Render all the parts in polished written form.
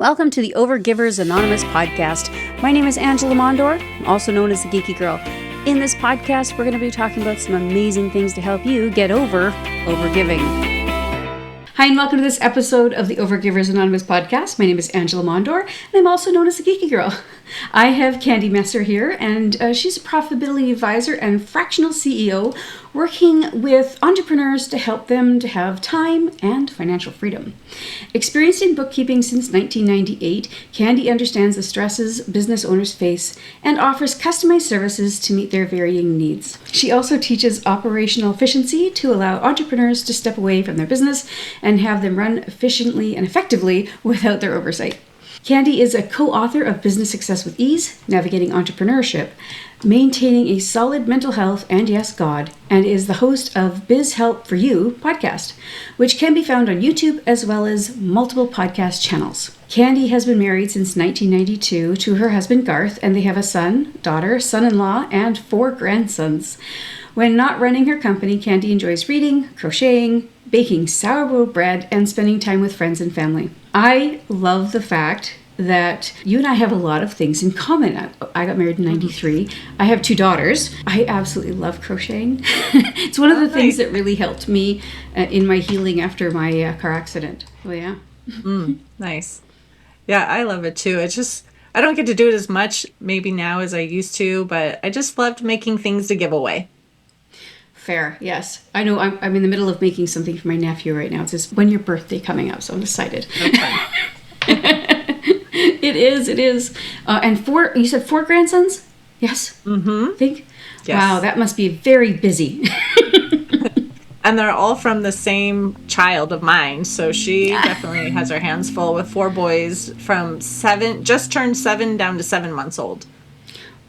Welcome to the Overgivers Anonymous podcast. My name is Angela Mondor, also known as the Geeky Girl. In this podcast, we're going to be talking about some amazing things to help you get over overgiving. Hi, and welcome to this episode of the Overgivers Anonymous podcast. My name is Angela Mondor, and I'm also known as the Geeky Girl. I have Candy Messer here, and she's a profitability advisor and fractional CEO working with entrepreneurs to help them to have time and financial freedom. Experienced in bookkeeping since 1998, Candy understands the stresses business owners face and offers customized services to meet their varying needs. She also teaches operational efficiency to allow entrepreneurs to step away from their business and have them run efficiently and effectively without their oversight. Candy is a co-author of Business Success with Ease, Navigating Entrepreneurship, Maintaining a Solid Mental Health, and Yes, God, and is the host of Biz Help for You podcast, which can be found on YouTube as well as multiple podcast channels. Candy has been married since 1992 to her husband Garth, and they have a son, daughter, son-in-law, and 4 grandsons. When not running her company, Candy enjoys reading, crocheting, baking sourdough bread, and spending time with friends and family. I love the fact that you and I have a lot of things in common. I got married in 93. I have 2 daughters. I absolutely love crocheting. It's one of the things that really helped me in my healing after my car accident. Oh, yeah. Nice. Yeah, I love it too. It's just, I don't get to do it as much maybe now as I used to, but I just loved making things to give away. Fair, yes. I know I'm in the middle of making something for my nephew right now. It's his When Your Birthday coming up, so I'm excited. Okay. It is. And you said 4 grandsons? Yes? Mm-hmm. I think? Yes. Wow, that must be very busy. And they're all from the same child of mine, so she definitely has her hands full with 4 boys from 7, just turned 7 down to 7 months old.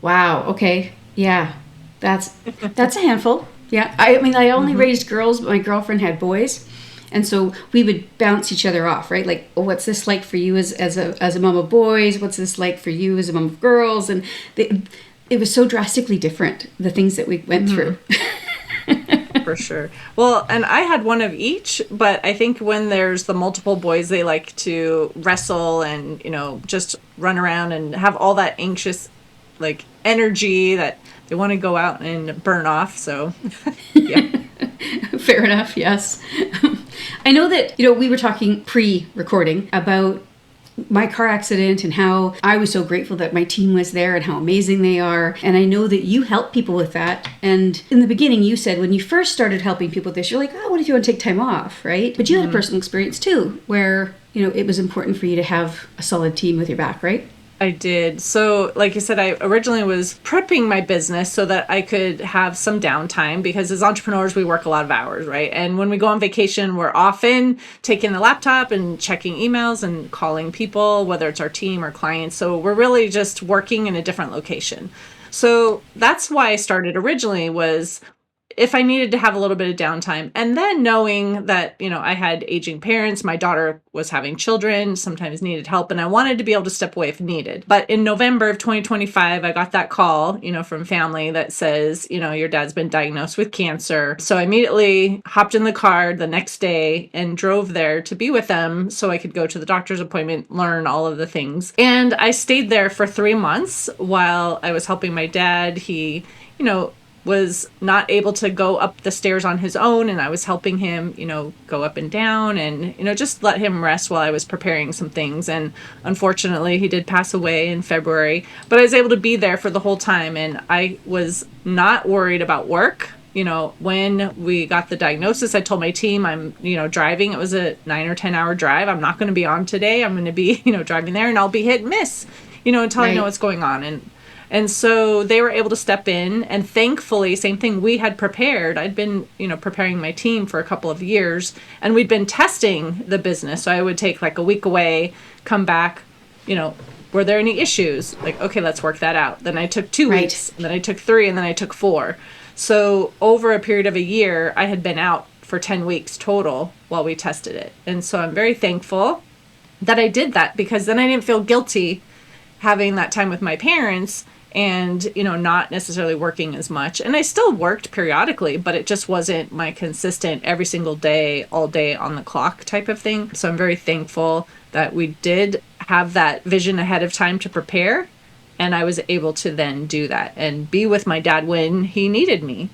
Wow, okay. Yeah, that's a handful. Yeah, I mean, I only raised girls, but my girlfriend had boys. And so we would bounce each other off, right? Like, oh, what's this like for you as a mom of boys? What's this like for you as a mom of girls? And it was so drastically different, the things that we went through. For sure. Well, and I had one of each, but I think when there's the multiple boys, they like to wrestle and, just run around and have all that anxious, like, energy that they want to go out and burn off. So, yeah. Fair enough. Yes. I know that, we were talking pre-recording about my car accident and how I was so grateful that my team was there and how amazing they are. And I know that you help people with that. And in the beginning, you said when you first started helping people with this, you're like, oh, what if you want to take time off, right? But you had a personal experience too, where, it was important for you to have a solid team with your back, right? I did. So, like you said, I originally was prepping my business so that I could have some downtime because as entrepreneurs, we work a lot of hours, right? And when we go on vacation, we're often taking the laptop and checking emails and calling people, whether it's our team or clients. So we're really just working in a different location. So that's why I started originally was if I needed to have a little bit of downtime. And then knowing that, I had aging parents, my daughter was having children, sometimes needed help, and I wanted to be able to step away if needed. But in November of 2025, I got that call, from family that says, your dad's been diagnosed with cancer. So I immediately hopped in the car the next day and drove there to be with them so I could go to the doctor's appointment, learn all of the things. And I stayed there for 3 months while I was helping my dad. He, was not able to go up the stairs on his own, and I was helping him, go up and down and, just let him rest while I was preparing some things. And unfortunately, he did pass away in February, but I was able to be there for the whole time, and I was not worried about work. When we got the diagnosis, I told my team I'm, driving. It was a 9 or 10 hour drive. I'm not going to be on today. I'm going to be, driving there, and I'll be hit and miss, until I know what's going on. And so they were able to step in, and thankfully, same thing, we had prepared. I'd been, preparing my team for a couple of years, and we'd been testing the business. So I would take like a week away, come back, were there any issues? Like, okay, let's work that out. Then I took 2 weeks, and then I took 3, and then I took 4. So over a period of a year, I had been out for 10 weeks total while we tested it. And so I'm very thankful that I did that because then I didn't feel guilty having that time with my parents and, not necessarily working as much. And I still worked periodically, but it just wasn't my consistent every single day, all day on the clock type of thing. So I'm very thankful that we did have that vision ahead of time to prepare. And I was able to then do that and be with my dad when he needed me.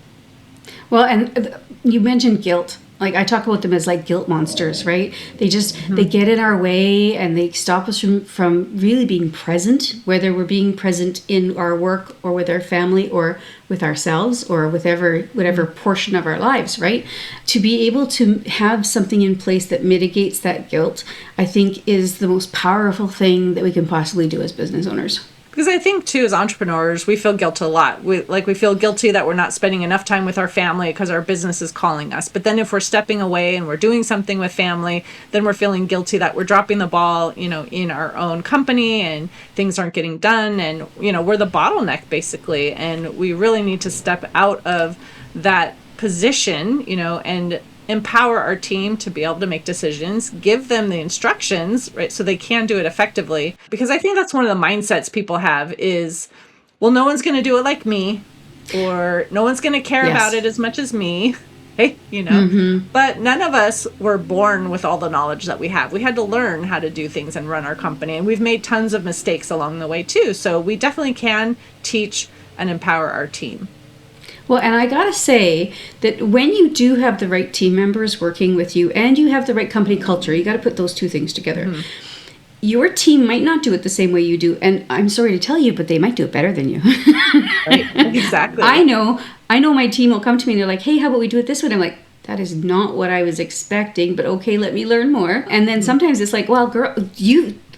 Well, and you mentioned guilt. Like, I talk about them as like guilt monsters, right? They just, they get in our way and they stop us from really being present, whether we're being present in our work or with our family or with ourselves or with whatever portion of our lives, right? To be able to have something in place that mitigates that guilt, I think is the most powerful thing that we can possibly do as business owners. Because I think, too, as entrepreneurs, we feel guilt a lot. We feel guilty that we're not spending enough time with our family because our business is calling us. But then if we're stepping away and we're doing something with family, then we're feeling guilty that we're dropping the ball, in our own company and things aren't getting done. And, we're the bottleneck, basically. And we really need to step out of that position, and empower our team to be able to make decisions, give them the instructions, right, so they can do it effectively. Because I think that's one of the mindsets people have is, well, no one's going to do it like me, or no one's going to care about it as much as me. Hey, But none of us were born with all the knowledge that we have. We had to learn how to do things and run our company, and we've made tons of mistakes along the way too. So we definitely can teach and empower our team. Well, and I gotta say that when you do have the right team members working with you and you have the right company culture, you gotta put those two things together. Your team might not do it the same way you do, and I'm sorry to tell you, but they might do it better than you. Right, exactly. I know my team will come to me and they're like, hey, how about we do it this way? And I'm like, that is not what I was expecting, but okay, let me learn more. And then sometimes it's like, well, girl,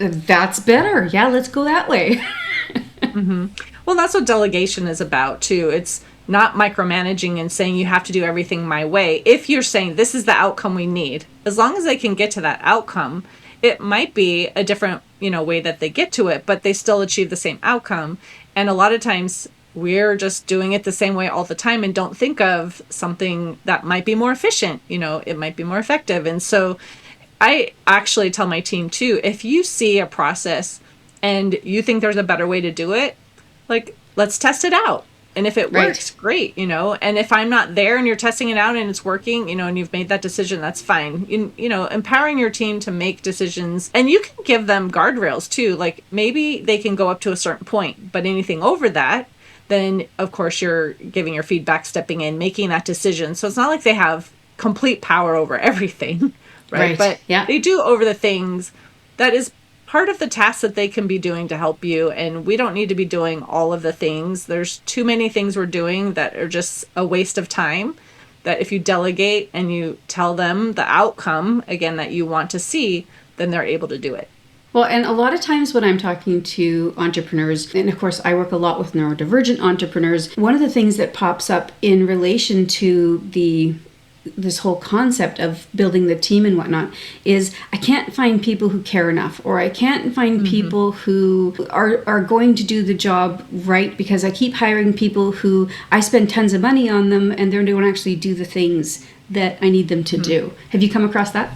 that's better. Yeah, let's go that way. Well, that's what delegation is about too. It's not micromanaging and saying you have to do everything my way. If you're saying this is the outcome we need, as long as they can get to that outcome, it might be a different, way that they get to it, but they still achieve the same outcome. And a lot of times we're just doing it the same way all the time and don't think of something that might be more efficient, it might be more effective. And so I actually tell my team too, if you see a process and you think there's a better way to do it, like, let's test it out. And if it works, great, and if I'm not there and you're testing it out and it's working, and you've made that decision, that's fine. Empowering your team to make decisions, and you can give them guardrails too. Like, maybe they can go up to a certain point, but anything over that, then of course you're giving your feedback, stepping in, making that decision. So it's not like they have complete power over everything, right? But they do over the things that is part of the tasks that they can be doing to help you. And we don't need to be doing all of the things. There's too many things we're doing that are just a waste of time, that if you delegate and you tell them the outcome, again, that you want to see, then they're able to do it. Well, and a lot of times when I'm talking to entrepreneurs, and of course I work a lot with neurodivergent entrepreneurs, one of the things that pops up in relation to this whole concept of building the team and whatnot is, I can't find people who care enough, or I can't find people who are going to do the job right, because I keep hiring people who I spend tons of money on them and they don't actually do the things that I need them to do. Have you come across that?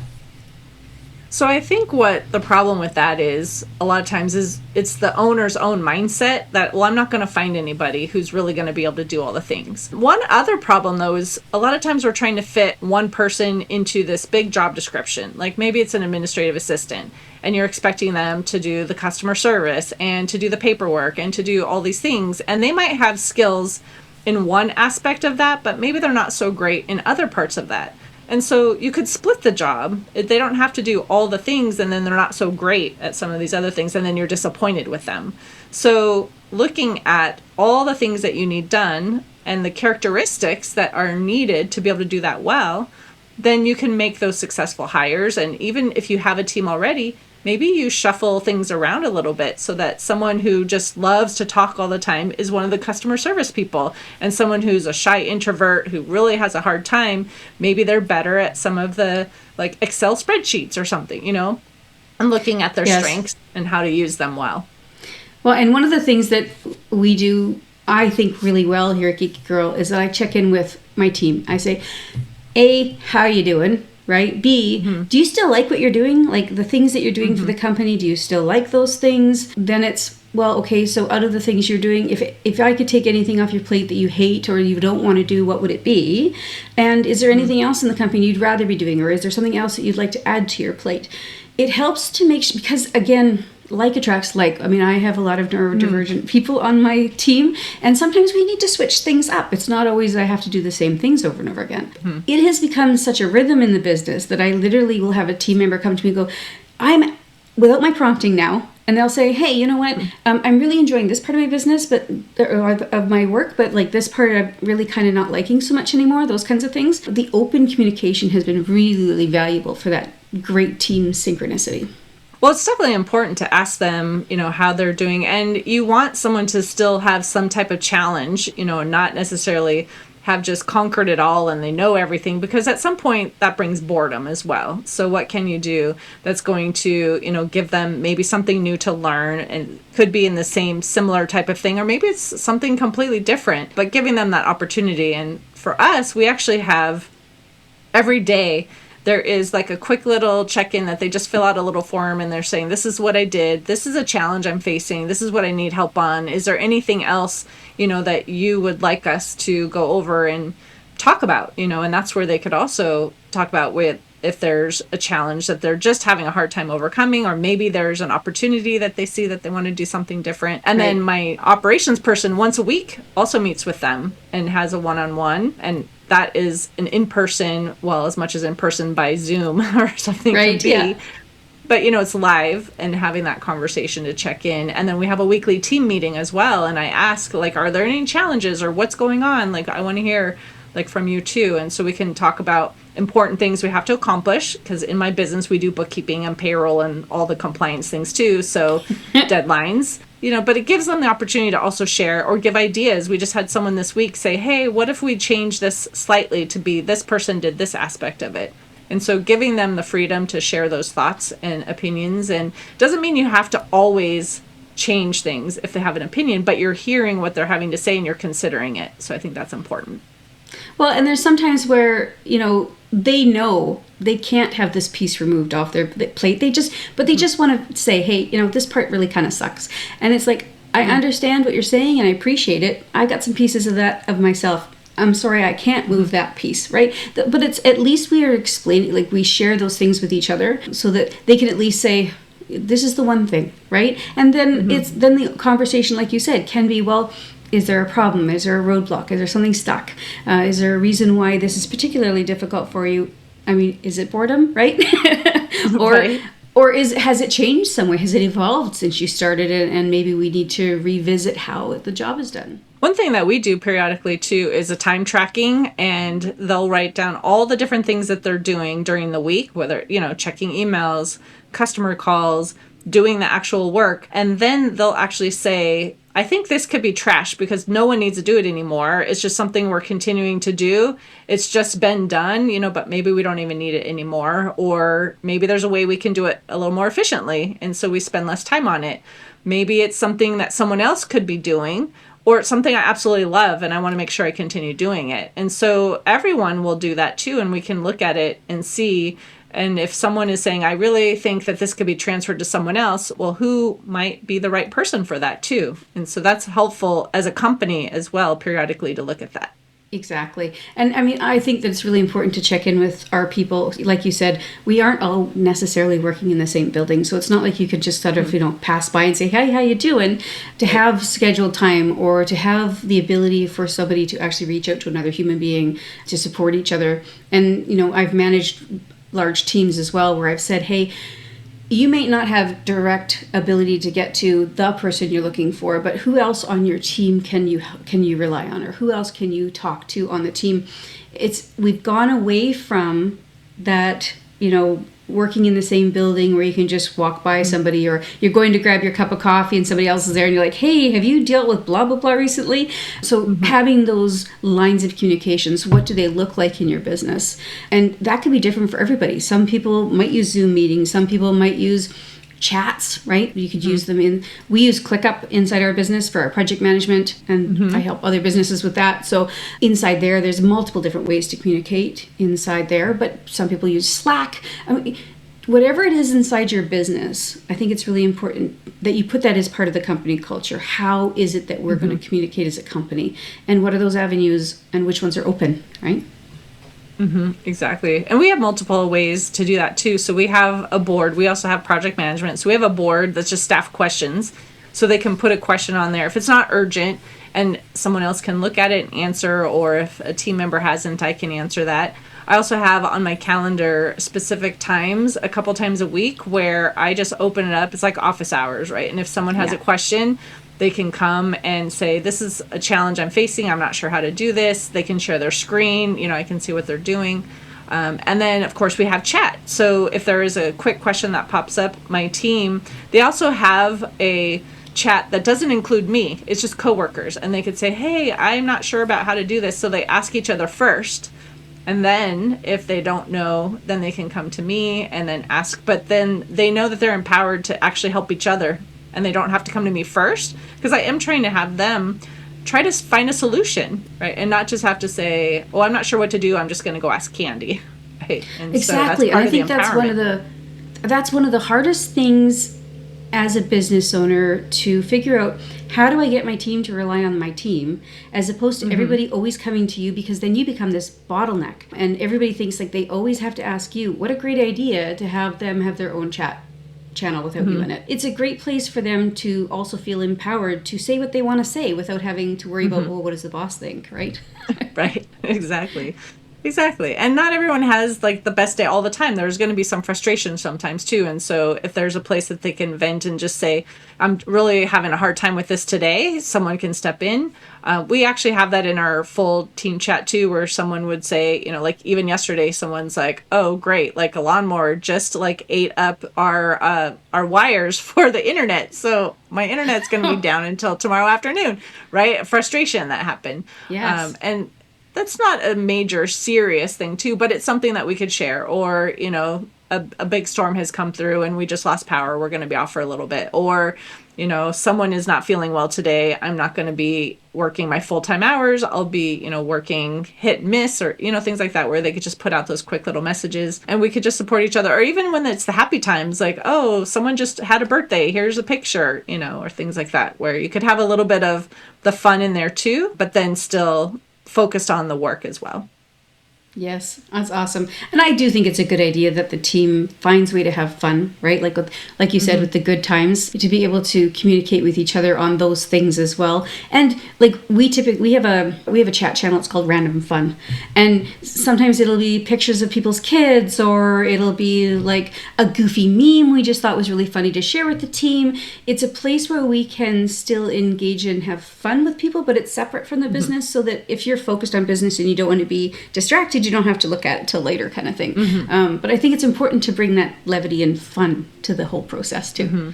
So I think what the problem with that is a lot of times is it's the owner's own mindset that, well, I'm not going to find anybody who's really going to be able to do all the things. One other problem, though, is a lot of times we're trying to fit one person into this big job description. Like, maybe it's an administrative assistant and you're expecting them to do the customer service and to do the paperwork and to do all these things. And they might have skills in one aspect of that, but maybe they're not so great in other parts of that. And so you could split the job. They don't have to do all the things, and then they're not so great at some of these other things, and then you're disappointed with them. So looking at all the things that you need done and the characteristics that are needed to be able to do that well, then you can make those successful hires. And even if you have a team already, maybe you shuffle things around a little bit so that someone who just loves to talk all the time is one of the customer service people, and someone who's a shy introvert who really has a hard time, maybe they're better at some of the like Excel spreadsheets or something, and looking at their strengths and how to use them well. Well, and one of the things that we do, I think, really well here at Geeky Girl is that I check in with my team. I say, A, how you doing? Right? B, do you still like what you're doing? Like the things that you're doing for the company, do you still like those things? Then it's, well, okay, so out of the things you're doing, if I could take anything off your plate that you hate or you don't want to do, what would it be? And is there anything else in the company you'd rather be doing? Or is there something else that you'd like to add to your plate? It helps to make sure, because again, like attracts like. I mean, I have a lot of neurodivergent people on my team, and sometimes we need to switch things up. It's not always I have to do the same things over and over again. It has become such a rhythm in the business that I literally will have a team member come to me and go, I'm, without my prompting now, and they'll say, hey, you know what, I'm really enjoying this part of my business, or of my work, but like this part I'm really kind of not liking so much anymore, those kinds of things. The open communication has been really, really valuable for that great team synchronicity. Well, it's definitely important to ask them, how they're doing. And you want someone to still have some type of challenge, not necessarily have just conquered it all and they know everything, because at some point that brings boredom as well. So what can you do that's going to, give them maybe something new to learn, and could be in the same similar type of thing, or maybe it's something completely different, but giving them that opportunity. And for us, we actually have every day, there is like a quick little check-in that they just fill out a little form, and they're saying, this is what I did. This is a challenge I'm facing. This is what I need help on. Is there anything else, that you would like us to go over and talk about, and that's where they could also talk about with if there's a challenge that they're just having a hard time overcoming, or maybe there's an opportunity that they see that they want to do something different. And then my operations person once a week also meets with them and has a one-on-one, and that is an in-person, well, as much as in-person by Zoom or something can be. Yeah. But, it's live, and having that conversation to check in. And then we have a weekly team meeting as well. And I ask, are there any challenges or what's going on? I want to hear, from you too. And so we can talk about important things we have to accomplish, because in my business, we do bookkeeping and payroll and all the compliance things too. So deadlines. But it gives them the opportunity to also share or give ideas. We just had someone this week say, hey, what if we change this slightly to be this person did this aspect of it? And so giving them the freedom to share those thoughts and opinions, and doesn't mean you have to always change things if they have an opinion, but you're hearing what they're having to say and you're considering it. So I think that's important. Well, and there's sometimes where, they know they can't have this piece removed off their plate. They just want to say, hey, this part really kind of sucks. And it's like, I understand what you're saying and I appreciate it. I got some pieces of that of myself. I'm sorry, I can't move that piece, right? But it's at least we are explaining, we share those things with each other so that they can at least say, this is the one thing, right? And then then the conversation, like you said, can be, well, is there a problem? Is there a roadblock? Is there something stuck? Is there a reason why this is particularly difficult for you? I mean, is it boredom, right? Or has it changed some way? Has it evolved since you started it, and maybe we need to revisit how the job is done? One thing that we do periodically too is a time tracking, and they'll write down all the different things that they're doing during the week, whether, checking emails, customer calls, doing the actual work. And then they'll actually say, I think this could be trash because no one needs to do it anymore. It's just something we're continuing to do. It's just been done, but maybe we don't even need it anymore. Or maybe there's a way we can do it a little more efficiently, and so we spend less time on it. Maybe it's something that someone else could be doing, or it's something I absolutely love and I want to make sure I continue doing it. And so everyone will do that too, and we can look at it and see. And if someone is saying, I really think that this could be transferred to someone else, well, who might be the right person for that too? And so that's helpful as a company as well, periodically, to look at that. Exactly. And I mean, I think that it's really important to check in with our people. Like you said, we aren't all necessarily working in the same building. So it's not like you could just sort of, pass by and say, hey, how you doing? To have scheduled time, or to have the ability for somebody to actually reach out to another human being to support each other. And, I've managed large teams as well, where I've said, hey, you may not have direct ability to get to the person you're looking for, but who else on your team can you rely on, or who else can you talk to on the team? We've gone away from that, working in the same building where you can just walk by somebody, or you're going to grab your cup of coffee and somebody else is there and you're like, hey, have you dealt with blah, blah, blah recently? So having those lines of communications, what do they look like in your business? And that could be different for everybody. Some people might use Zoom meetings. Some people might use chats, right? You could use them we use ClickUp inside our business for our project management, and I help other businesses with that. So inside there's multiple different ways to communicate inside there, but some people use Slack. I mean, whatever it is inside your business, I think it's really important that you put that as part of the company culture. How is it that we're going to communicate as a company? And what are those avenues, and which ones are open, right? Exactly. And we have multiple ways to do that too. So we have a board. We also have project management. So we have a board that's just staff questions. So they can put a question on there. If it's not urgent and someone else can look at it and answer, or if a team member hasn't, I can answer that. I also have on my calendar specific times, a couple times a week, where I just open it up. It's like office hours, right? And if someone has a question, they can come and say, this is a challenge I'm facing. I'm not sure how to do this. They can share their screen. I can see what they're doing. And then, of course, we have chat. So if there is a quick question that pops up, my team, they also have a chat that doesn't include me. It's just coworkers. And they could say, hey, I'm not sure about how to do this. So they ask each other first. And then if they don't know, then they can come to me and then ask. But then they know that they're empowered to actually help each other. And they don't have to come to me first, because I am trying to have them try to find a solution, right? And not just have to say, oh, I'm not sure what to do. I'm just going to go ask Candy. Right? And exactly. So and I think that's one of the hardest things as a business owner, to figure out, how do I get my team to rely on my team, as opposed to everybody always coming to you, because then you become this bottleneck and everybody thinks like they always have to ask you. What a great idea to have them have their own chat channel without you in it. It's a great place for them to also feel empowered to say what they want to say without having to worry about, well, what does the boss think, right? Right. Exactly. And not everyone has like the best day all the time. There's going to be some frustration sometimes too. And so if there's a place that they can vent and just say, I'm really having a hard time with this today, someone can step in. We actually have that in our full team chat too, where someone would say, like even yesterday, someone's like, oh, great. Like a lawnmower just like ate up our wires for the internet. So my internet's going to be down until tomorrow afternoon, right? Frustration that happened. Yes. And that's not a major serious thing too, but it's something that we could share. Or, a big storm has come through and we just lost power. We're going to be off for a little bit. Or, someone is not feeling well today. I'm not going to be working my full-time hours. I'll be, working hit and miss, or, things like that, where they could just put out those quick little messages and we could just support each other. Or even when it's the happy times, like, oh, someone just had a birthday, here's a picture, or things like that, where you could have a little bit of the fun in there too, but then still focused on the work as well. Yes, that's awesome. And I do think it's a good idea that the team finds a way to have fun, right? Like you said, with the good times, to be able to communicate with each other on those things as well. And like we have a chat channel. It's called Random Fun, and sometimes it'll be pictures of people's kids, or it'll be like a goofy meme we just thought was really funny to share with the team. It's a place where we can still engage and have fun with people, but it's separate from the business, so that if you're focused on business and you don't want to be distracted, you don't have to look at it till later, kind of thing. But I think it's important to bring that levity and fun to the whole process too.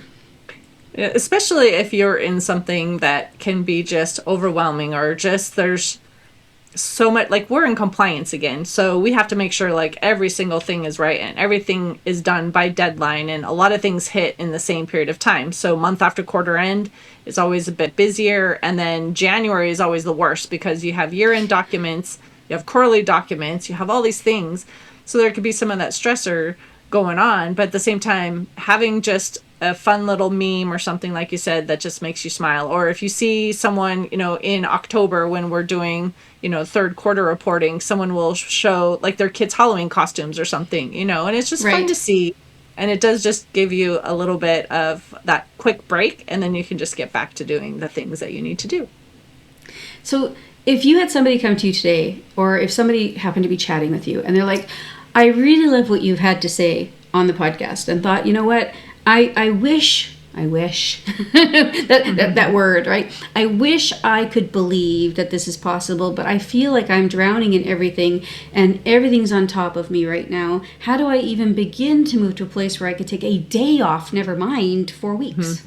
Yeah, especially if you're in something that can be just overwhelming, or just there's so much, like we're in compliance again, so we have to make sure like every single thing is right and everything is done by deadline, and a lot of things hit in the same period of time. So month after quarter end is always a bit busier, and then January is always the worst, because you have year-end documents, you have quarterly documents, you have all these things. So there could be some of that stressor going on, but at the same time, having just a fun little meme or something, like you said, that just makes you smile. Or if you see someone, in October when we're doing, third quarter reporting, someone will show like their kids' Halloween costumes or something, and it's just fun to see. And it does just give you a little bit of that quick break, and then you can just get back to doing the things that you need to do. So if you had somebody come to you today, or if somebody happened to be chatting with you and they're like, I really love what you've had to say on the podcast, and thought, you know what, I wish that word, right? I wish I could believe that this is possible, but I feel like I'm drowning in everything and everything's on top of me right now. How do I even begin to move to a place where I could take a day off, never mind 4 weeks?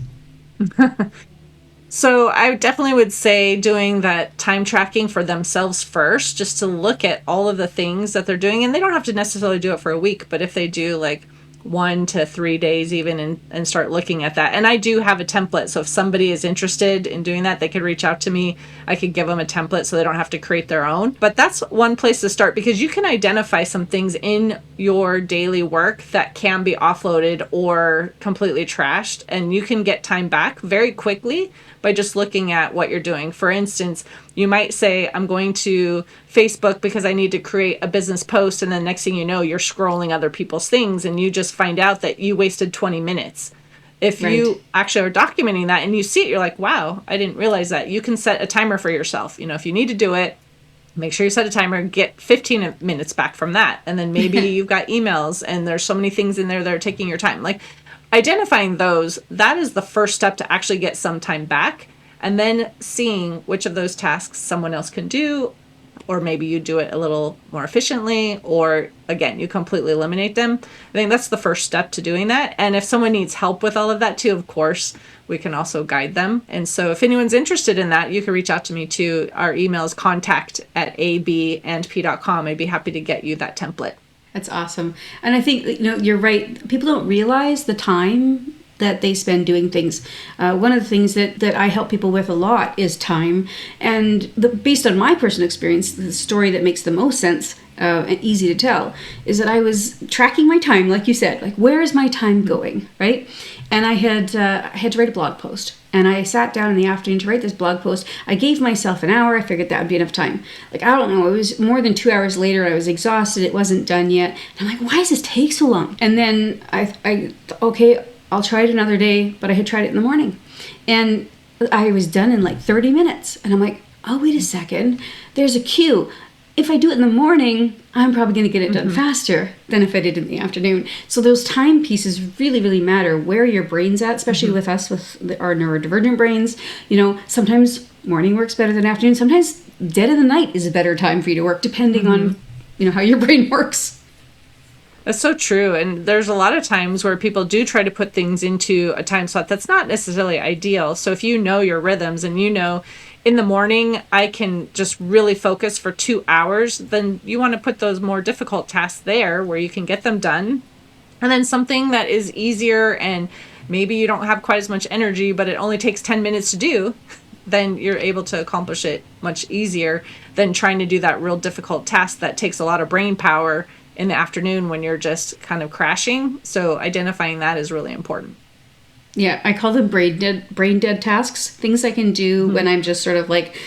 So I definitely would say doing that time tracking for themselves first, just to look at all of the things that they're doing. And they don't have to necessarily do it for a week, but if they do like 1 to 3 days even and start looking at that. And I do have a template. So if somebody is interested in doing that, they could reach out to me. I could give them a template so they don't have to create their own. But that's one place to start, because you can identify some things in your daily work that can be offloaded or completely trashed, and you can get time back very quickly by just looking at what you're doing. For instance, you might say, I'm going to Facebook because I need to create a business post. And then next thing you know, you're scrolling other people's things and you just find out that you wasted 20 minutes. If you actually are documenting that and you see it, you're like, wow, I didn't realize that. You can set a timer for yourself. If you need to do it, make sure you set a timer, get 15 minutes back from that. And then maybe you've got emails and there's so many things in there that are taking your time. Like, identifying those, that is the first step to actually get some time back, and then seeing which of those tasks someone else can do, or maybe you do it a little more efficiently, or again, you completely eliminate them. I think that's the first step to doing that. And if someone needs help with all of that too, of course, we can also guide them. And so if anyone's interested in that, you can reach out to me too. Our email is contact@abandp.com. I'd be happy to get you that template. That's awesome. And I think, you're right. People don't realize the time that they spend doing things. One of the things that I help people with a lot is time. And based on my personal experience, the story that makes the most sense and easy to tell is that I was tracking my time, like you said, like, where is my time going, right? And I had to write a blog post. And I sat down in the afternoon to write this blog post. I gave myself an hour. I figured that would be enough time. Like, I don't know, it was more than 2 hours later. I was exhausted. It wasn't done yet. And I'm like, why does this take so long? And then okay, I'll try it another day. But I had tried it in the morning. And I was done in like 30 minutes. And I'm like, oh, wait a second. There's a cue. If I do it in the morning, I'm probably going to get it done faster than if I did it in the afternoon. So those time pieces really, really matter, where your brain's at, especially with us, with our neurodivergent brains. Sometimes morning works better than afternoon. Sometimes dead of the night is a better time for you to work, depending on, how your brain works. That's so true. And there's a lot of times where people do try to put things into a time slot that's not necessarily ideal. So if you know your rhythms and in the morning, I can just really focus for 2 hours, then you want to put those more difficult tasks there where you can get them done. And then something that is easier and maybe you don't have quite as much energy, but it only takes 10 minutes to do, then you're able to accomplish it much easier than trying to do that real difficult task that takes a lot of brain power in the afternoon when you're just kind of crashing. So identifying that is really important. Yeah, I call them brain dead tasks, things I can do when I'm just sort of like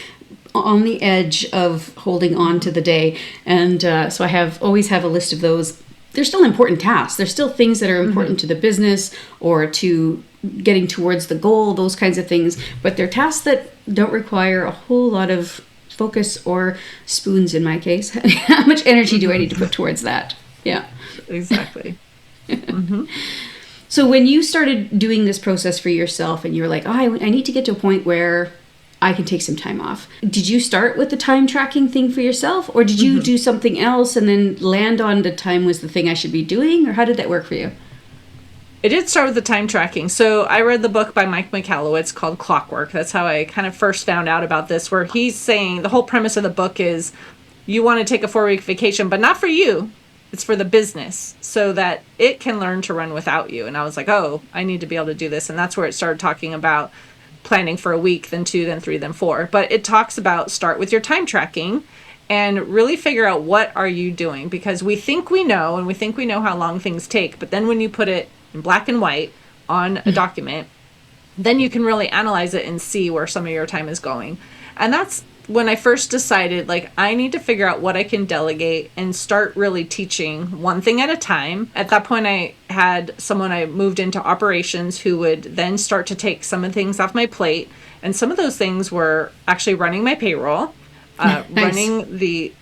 on the edge of holding on to the day. And so I always have a list of those. They're still important tasks. They're still things that are important to the business or to getting towards the goal, those kinds of things. But they're tasks that don't require a whole lot of focus or spoons in my case. How much energy do I need to put towards that? Yeah. Exactly. So when you started doing this process for yourself and you were like, I need to get to a point where I can take some time off. Did you start with the time tracking thing for yourself, or did you do something else and then land on the time was the thing I should be doing, or how did that work for you? It did start with the time tracking. So I read the book by Mike Michalowicz called Clockwork. That's how I kind of first found out about this, where he's saying the whole premise of the book is you want to take a 4-week vacation, but not for you. It's for the business so that it can learn to run without you. And I was like, oh, I need to be able to do this. And that's where it started talking about planning for a week, then 2, then 3, then 4. But it talks about start with your time tracking and really figure out what are you doing, because we think we know, and we think we know how long things take. But then when you put it in black and white on a document, then you can really analyze it and see where some of your time is going. And that's when I first decided, like, I need to figure out what I can delegate and start really teaching one thing at a time. At that point, I had someone I moved into operations who would then start to take some of the things off my plate. And some of those things were actually running my payroll, Nice. running the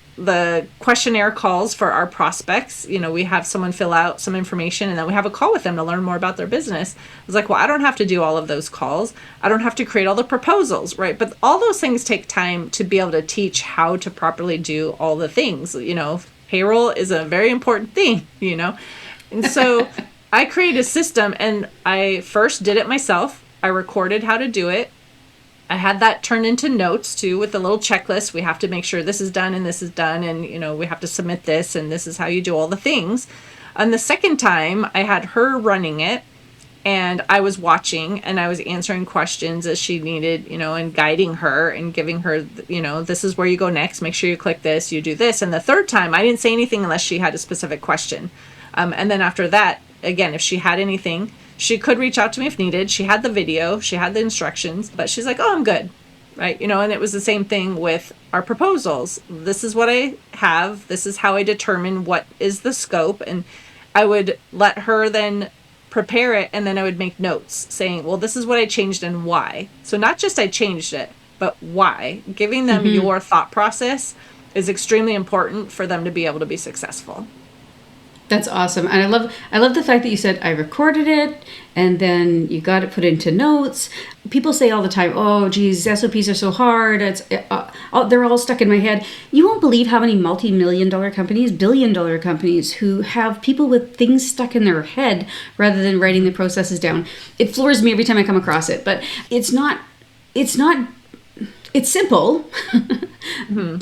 questionnaire calls for our prospects. We have someone fill out some information and then we have a call with them to learn more about their business. I was like, well, I don't have to do all of those calls. I don't have to create all the proposals, right? But all those things take time to be able to teach how to properly do all the things. Payroll is a very important thing, And so I created a system and I first did it myself. I recorded how to do it. I had that turned into notes too with a little checklist. We have to make sure this is done and this is done, and we have to submit this, and this is how you do all the things. On the second time, I had her running it, and I was watching and I was answering questions as she needed, and guiding her and giving her, this is where you go next. Make sure you click this, you do this. And the third time, I didn't say anything unless she had a specific question. And then after that, again, if she had anything, she could reach out to me if needed. She had the video, she had the instructions, but she's like, oh, I'm good. Right. And it was the same thing with our proposals. This is what I have. This is how I determine what is the scope. And I would let her then prepare it, and then I would make notes saying, well, this is what I changed and why. So not just I changed it, but why. Giving them your thought process is extremely important for them to be able to be successful. That's awesome. And I love the fact that you said I recorded it and then you got it put into notes. People say all the time, oh, geez, SOPs are so hard. They're all stuck in my head. You won't believe how many multi-million-dollar companies, billion-dollar companies who have people with things stuck in their head rather than writing the processes down. It floors me every time I come across it, but it's simple,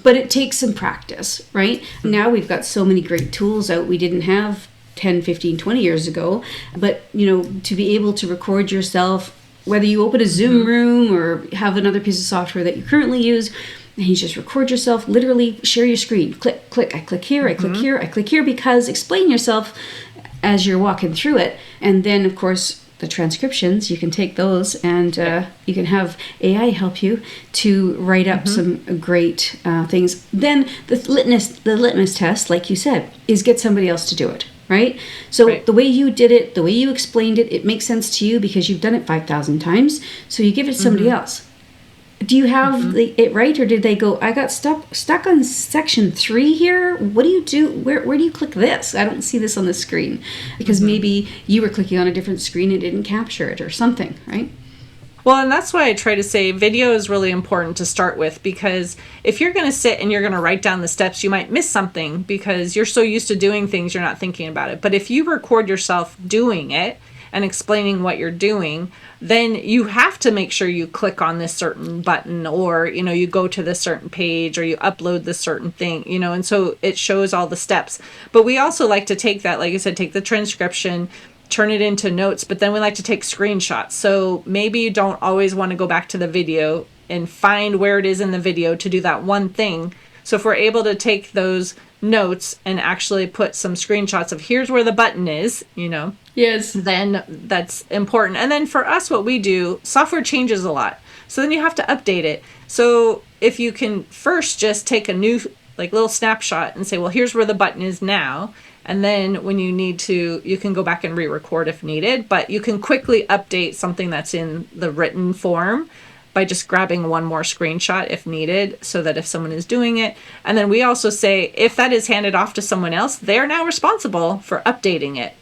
but it takes some practice, right? Now we've got so many great tools out we didn't have 10, 15, 20 years ago. But, to be able to record yourself, whether you open a Zoom room or have another piece of software that you currently use, and you just record yourself, literally share your screen. Click, click, I click here, I click here, I click here, because explain yourself as you're walking through it. And then, of course, the transcriptions, you can take those and you can have AI help you to write up some great things. Then the litmus test, like you said, is get somebody else to do it, right? So the way you did it, the way you explained it, it makes sense to you because you've done it 5,000 times. So you give it to somebody else. Do you have it right, or did they go, I got stuck on section 3 here? What do you do? Where do you click this? I don't see this on the screen. Because maybe you were clicking on a different screen and didn't capture it or something, right? Well, and that's why I try to say video is really important to start with, because if you're going to sit and you're going to write down the steps, you might miss something because you're so used to doing things, you're not thinking about it. But if you record yourself doing it and explaining what you're doing, then you have to make sure you click on this certain button, or, you go to this certain page, or you upload this certain thing, and so it shows all the steps. But we also like to take that, like I said, take the transcription, turn it into notes, but then we like to take screenshots. So maybe you don't always want to go back to the video and find where it is in the video to do that one thing. So if we're able to take those notes and actually put some screenshots of here's where the button is, Yes. then that's important. And then for us, what we do, software changes a lot. So then you have to update it. So if you can first just take a new little snapshot and say, well, here's where the button is now. And then when you need to, you can go back and re-record if needed, but you can quickly update something that's in the written form by just grabbing one more screenshot if needed, so that if someone is doing it. And then we also say, if that is handed off to someone else, they're now responsible for updating it.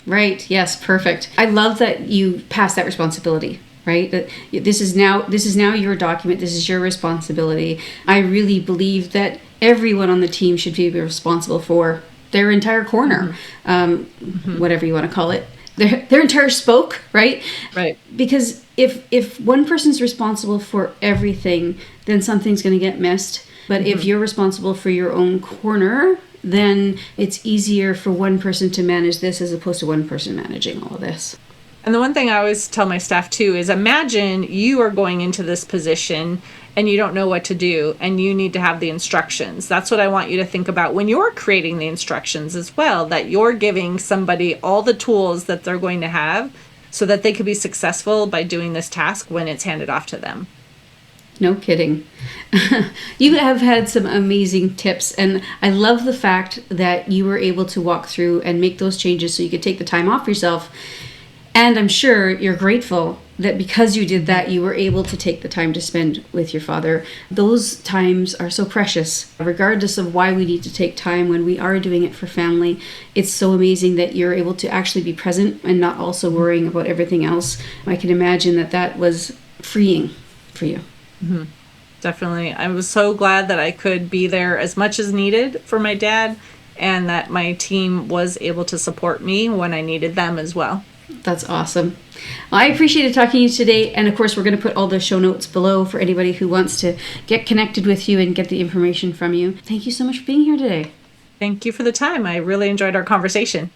Right. Yes. Perfect. I love that you pass that responsibility, right? That this is now your document. This is your responsibility. I really believe that everyone on the team should be responsible for their entire corner, whatever you want to call it, their entire spoke, right? Right. Because if one person's responsible for everything, then something's going to get missed. But if you're responsible for your own corner, then it's easier for one person to manage this as opposed to one person managing all of this. And the one thing I always tell my staff too is, imagine you are going into this position and you don't know what to do and you need to have the instructions. That's what I want you to think about when you're creating the instructions as well, that you're giving somebody all the tools that they're going to have so that they could be successful by doing this task when it's handed off to them. No kidding. You have had some amazing tips, and I love the fact that you were able to walk through and make those changes so you could take the time off yourself. And I'm sure you're grateful that because you did that, you were able to take the time to spend with your father. Those times are so precious, regardless of why we need to take time when we are doing it for family. It's so amazing that you're able to actually be present and not also worrying about everything else. I can imagine that was freeing for you. Mm-hmm. Definitely. I was so glad that I could be there as much as needed for my dad, and that my team was able to support me when I needed them as well. That's awesome. Well, I appreciated talking to you today. And of course, we're going to put all the show notes below for anybody who wants to get connected with you and get the information from you. Thank you so much for being here today. Thank you for the time. I really enjoyed our conversation.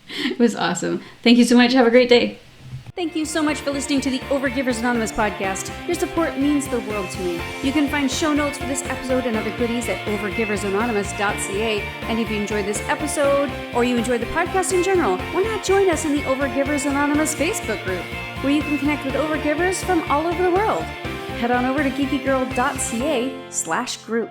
It was awesome. Thank you so much. Have a great day. Thank you so much for listening to the Overgivers Anonymous podcast. Your support means the world to me. You can find show notes for this episode and other goodies at overgiversanonymous.ca. And if you enjoyed this episode or you enjoyed the podcast in general, why not join us in the Overgivers Anonymous Facebook group, where you can connect with overgivers from all over the world. Head on over to geekygirl.ca/group.